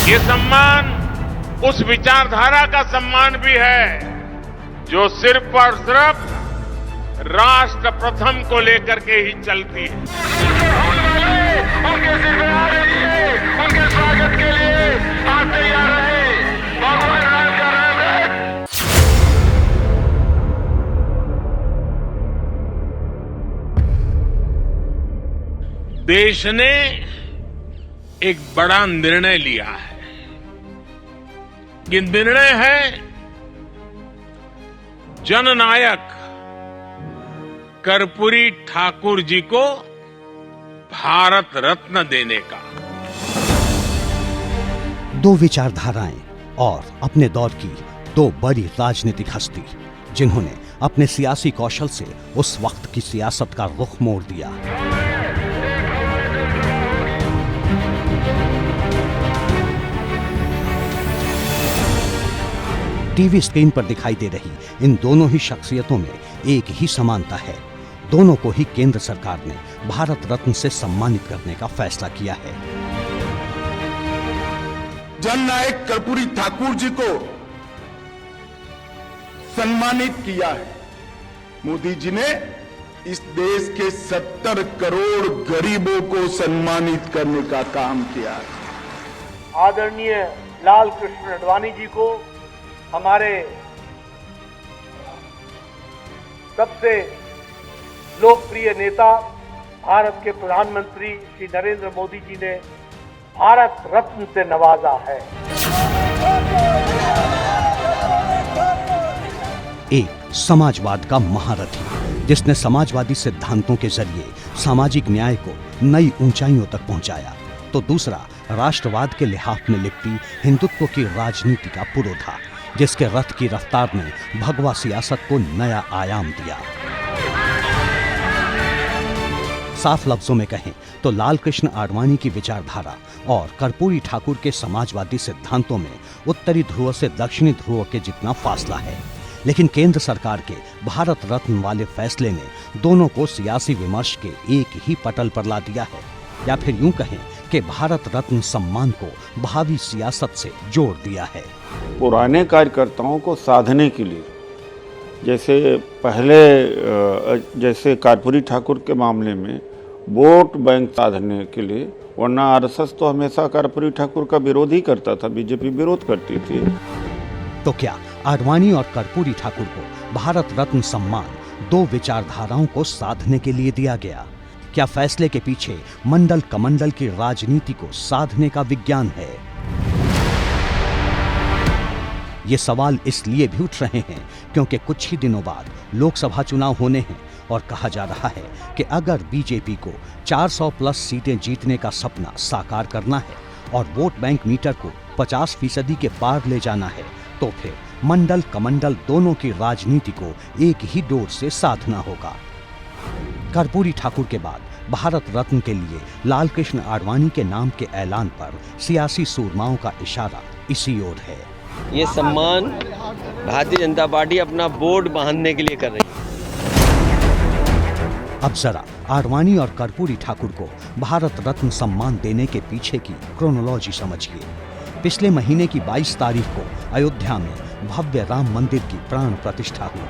ये सम्मान उस विचारधारा का सम्मान भी है जो सिर्फ और सिर्फ राष्ट्र प्रथम को लेकर के ही चलती है। उनके सिर में आ रही है, उनके स्वागत के लिए आप तैयार रहे। भगवान राम का नाम है। देश ने एक बड़ा निर्णय लिया है। ये निर्णय है जननायक कर्पूरी ठाकुर जी को भारत रत्न देने का। दो विचारधाराएं और अपने दौर की दो बड़ी राजनीतिक हस्ती जिन्होंने अपने सियासी कौशल से उस वक्त की सियासत का रुख मोड़ दिया। टीवी स्क्रीन पर दिखाई दे रही इन दोनों ही शख्सियतों में एक ही समानता है। दोनों को ही केंद्र सरकार ने भारत रत्न से सम्मानित करने का फैसला किया है। जननायक कर्पूरी ठाकुर जी को सम्मानित किया है। मोदी जी ने इस देश के 70 करोड़ गरीबों को सम्मानित करने का काम किया है। आदरणीय लाल कृष्ण आडवाणी जी को हमारे सबसे लोकप्रिय नेता भारत के प्रधानमंत्री श्री नरेंद्र मोदी जी ने भारत रत्न से नवाजा है। एक समाजवाद का महारथी जिसने समाजवादी सिद्धांतों के जरिए सामाजिक न्याय को नई ऊंचाइयों तक पहुंचाया, तो दूसरा राष्ट्रवाद के लिहाफ में लिपटी हिंदुत्व की राजनीति का पुरोधा जिसके रथ की रफ्तार ने भगवा सियासत को नया आयाम दिया। साफ लफ्जों में कहें तो लाल कृष्ण आडवाणी की विचारधारा और कर्पूरी ठाकुर के समाजवादी सिद्धांतों में उत्तरी ध्रुव से दक्षिणी ध्रुव के जितना फासला है। लेकिन केंद्र सरकार के भारत रत्न वाले फैसले ने दोनों को सियासी विमर्श के एक ही पटल पर ला दिया है, या फिर यूं कहें कि भारत रत्न सम्मान को भावी सियासत से जोड़ दिया है। पुराने कार्यकर्ताओं को साधने के लिए, जैसे पहले जैसे कर्पूरी ठाकुर के मामले में वोट बैंक साधने के लिए, वरना आरएसएस तो हमेशा कर्पूरी ठाकुर का विरोध ही करता था, बीजेपी विरोध करती थी। तो क्या आडवाणी और कर्पूरी ठाकुर को भारत रत्न सम्मान दो विचारधाराओं को साधने के लिए दिया गया? क्या फैसले के पीछे मंडल कमंडल की राजनीति को साधने का विज्ञान है? ये सवाल इसलिए भी उठ रहे हैं क्योंकि कुछ ही दिनों बाद लोकसभा चुनाव होने हैं और कहा जा रहा है कि अगर बीजेपी को 400 प्लस सीटें जीतने का सपना साकार करना है और वोट बैंक मीटर को 50% के पार ले जाना है, तो फिर मंडल कमंडल दोनों की राजनीति को एक ही डोर से साधना होगा। कर्पूरी ठाकुर के बाद भारत रत्न के लिए लाल कृष्ण आडवाणी के नाम के ऐलान पर सियासी सूरमाओं का इशारा इसी ओर है। ये सम्मान भारतीय जनता पार्टी अपना बोर्ड बांधने के लिए कर रही है। अब जरा आडवाणी और कर्पूरी ठाकुर को भारत रत्न सम्मान देने के पीछे की क्रोनोलॉजी समझिए। पिछले महीने की 22 तारीख को अयोध्या में भव्य राम मंदिर की प्राण प्रतिष्ठा हुई।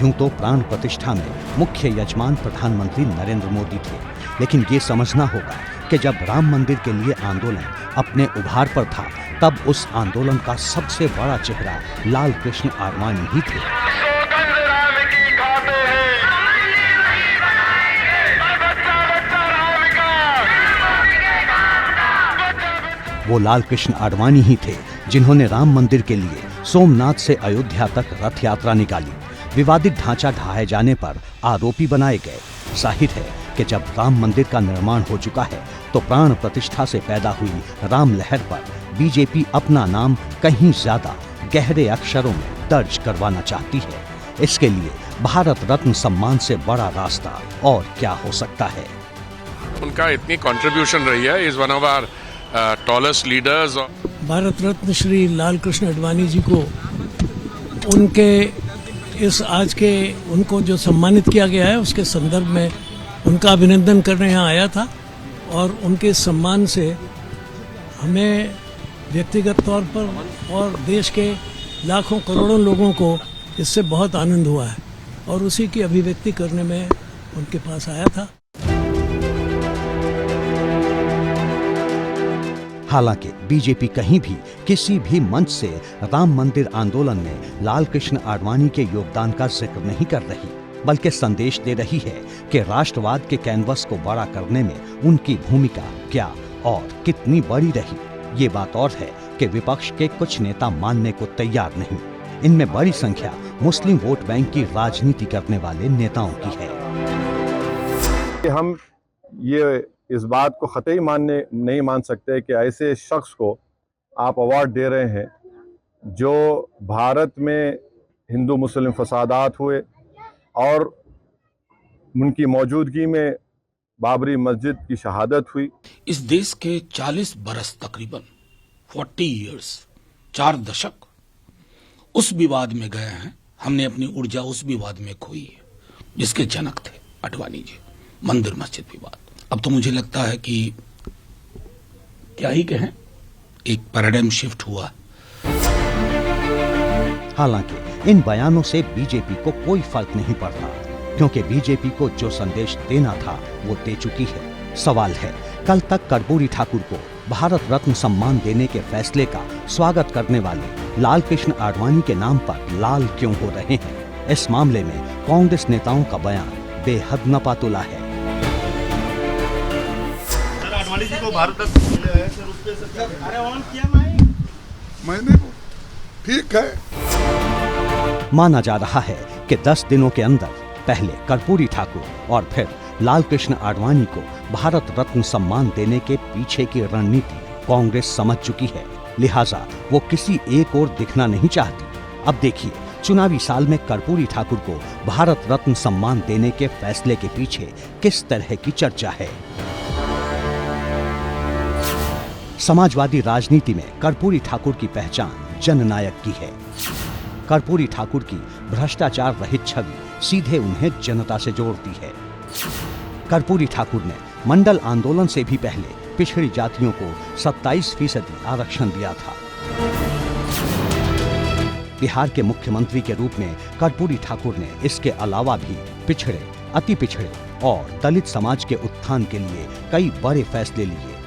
यूं तो प्राण प्रतिष्ठा में मुख्य यजमान प्रधानमंत्री नरेंद्र मोदी थे, लेकिन ये समझना होगा कि जब राम मंदिर के लिए आंदोलन अपने उभार पर था, तब उस आंदोलन का सबसे बड़ा चेहरा लाल कृष्ण आडवाणी ही थे। वो लाल कृष्ण आडवाणी ही थे जिन्होंने राम मंदिर के लिए सोमनाथ से अयोध्या तक रथ यात्रा निकाली। विवादित ढांचा ढहाए जाने पर आरोपी बनाए गए। जाहिर है कि जब राम मंदिर का निर्माण हो चुका है, तो प्राण प्रतिष्ठा से पैदा हुई राम लहर पर बीजेपी अपना नाम कहीं ज्यादा गहरे अक्षरों में दर्ज करवाना चाहती है। इसके लिए भारत रत्न सम्मान से बड़ा रास्ता और क्या हो सकता है? उनका इतनी कंट्रीब्यूशन रही है, is one of our tallest leaders. Bharat Ratna Shri Lal Krishna Advani ji को उनके इस आज के उनको जो सम्मानित किया गया है उसके संदर्भ में उनका अभिनंदन करने यहाँ आया था और उनके सम्मान से हमें व्यक्तिगत तौर पर और देश के लाखों करोड़ों लोगों को इससे बहुत आनंद हुआ है और उसी की अभिव्यक्ति करने में उनके पास आया था। हालांकि बीजेपी कहीं भी किसी भी मंच से राम मंदिर आंदोलन में लाल कृष्ण आडवाणी के योगदान का जिक्र नहीं कर रही, बल्कि संदेश दे रही है कि राष्ट्रवाद के कैनवस को बड़ा करने में उनकी भूमिका क्या और कितनी बड़ी रही। ये बात और है कि विपक्ष के कुछ नेता मानने को तैयार नहीं। इनमें बड़ी संख्या मुस्लिम वोट बैंक की राजनीति करने वाले नेताओं की है। हम ये इस बात को कतई नहीं मान सकते कि ऐसे शख्स को आप अवार्ड दे रहे हैं जो भारत में हिंदू मुस्लिम फसादात हुए और उनकी मौजूदगी में बाबरी मस्जिद की शहादत हुई। इस देश के 40 बरस तकरीबन 40 इयर्स 4 दशक उस विवाद में गए हैं। हमने अपनी ऊर्जा उस विवाद में खोई है जिसके जनक थे आडवाणी जी, मंदिर मस्जिद विवाद। अब तो मुझे लगता है कि क्या ही कहें, एक पैराडाइम शिफ्ट हुआ। हालांकि इन बयानों से बीजेपी को कोई फर्क नहीं पड़ता, क्योंकि बीजेपी को जो संदेश देना था वो दे चुकी है। सवाल है, कल तक कर्पूरी ठाकुर को भारत रत्न सम्मान देने के फैसले का स्वागत करने वाले लाल कृष्ण आडवाणी के नाम पर लाल क्यों हो रहे हैं? इस मामले में कांग्रेस नेताओं का बयान बेहद नपातुला है। आडवाणी जी को भारत रत्न मिला है सर, उस पे अरे ऑन किया मैंने ठीक है। माना जा रहा है कि 10 दिनों के अंदर पहले कर्पूरी ठाकुर और फिर लाल कृष्ण आडवाणी को भारत रत्न सम्मान देने के पीछे की रणनीति कांग्रेस समझ चुकी है, लिहाजा वो किसी एक ओर दिखना नहीं चाहती। अब देखिए, चुनावी साल में कर्पूरी ठाकुर को भारत रत्न सम्मान देने के फैसले के पीछे किस तरह की चर्चा है। समाजवादी राजनीति में कर्पूरी ठाकुर की पहचान जननायक की है। कर्पूरी ठाकुर की भ्रष्टाचार रहित छवि सीधे उन्हें जनता से जोड़ती है। कर्पूरी ठाकुर ने मंडल आंदोलन से भी पहले पिछड़ी जातियों को 27% आरक्षण दिया था। बिहार के मुख्यमंत्री के रूप में कर्पूरी ठाकुर ने इसके अलावा भी पिछड़े, अति पिछड़े और दलित समाज के उत्थान के लिए कई बड़े फैसले लिए।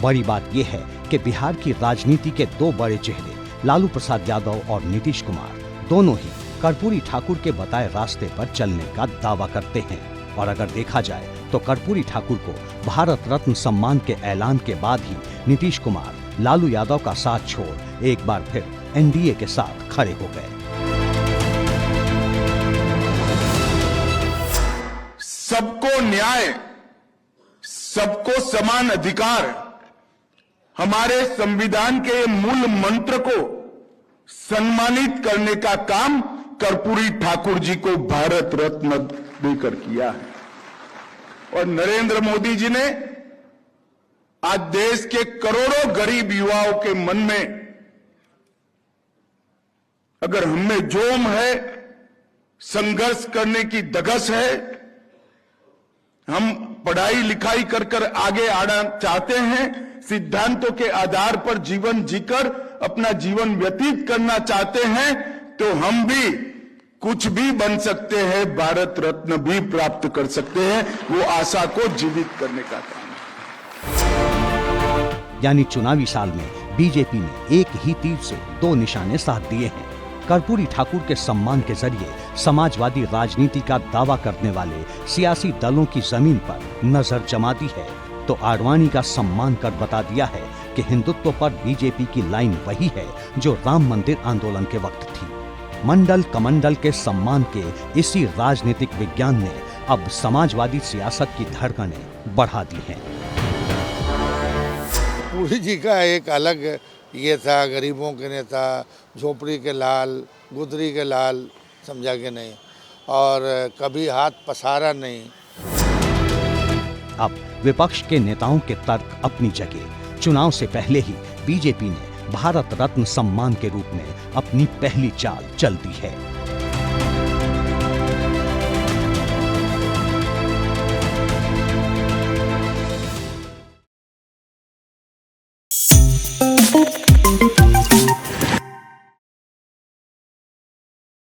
बड़ी बात यह है कि बिहार की राजनीति के 2 बड़े चेहरे लालू प्रसाद यादव और नीतीश कुमार दोनों ही कर्पूरी ठाकुर के बताए रास्ते पर चलने का दावा करते हैं। और अगर देखा जाए तो कर्पूरी ठाकुर को भारत रत्न सम्मान के ऐलान के बाद ही नीतीश कुमार लालू यादव का साथ छोड़ एक बार फिर एनडीए के साथ खड़े हो गए। सबको न्याय, सबको समान अधिकार, हमारे संविधान के मूल मंत्र को सम्मानित करने का काम कर्पूरी ठाकुर जी को भारत रत्न देकर किया है। और नरेंद्र मोदी जी ने आज देश के करोड़ों गरीब युवाओं के मन में अगर हमें जोम है, संघर्ष करने की धगस है, हम पढ़ाई लिखाई कर कर आगे आना चाहते हैं, सिद्धांतों के आधार पर जीवन जीकर अपना जीवन व्यतीत करना चाहते हैं, तो हम भी कुछ भी बन सकते हैं, भारत रत्न भी प्राप्त कर सकते हैं। वो आशा को जीवित करने का काम है। यानी चुनावी साल में बीजेपी ने एक ही तीर से 2 निशाने साध दिए हैं। कर्पूरी ठाकुर के सम्मान के जरिए समाजवादी राजनीति का दावा करने वाले सियासी दलों की जमीन पर नजर जमा दी है, तो आडवाणी का सम्मान कर बता दिया है कि हिंदुत्व पर बीजेपी की लाइन वही है जो राम मंदिर आंदोलन के वक्त थी। मंडल कमंडल के सम्मान के इसी राजनीतिक विज्ञान ने अब समाजवादी सियासत की धड़कनें बढ़ा दी हैं। पूरी जी का एक अलग ये था, गरीबों के नेता, झोपड़ी के लाल, गुदरी के लाल, समझा के नहीं, और कभी हाथ पसारा नहीं। अब विपक्ष के नेताओं के तर्क अपनी जगह। चुनाव से पहले ही बीजेपी ने भारत रत्न सम्मान के रूप में अपनी पहली चाल चल दी है। है।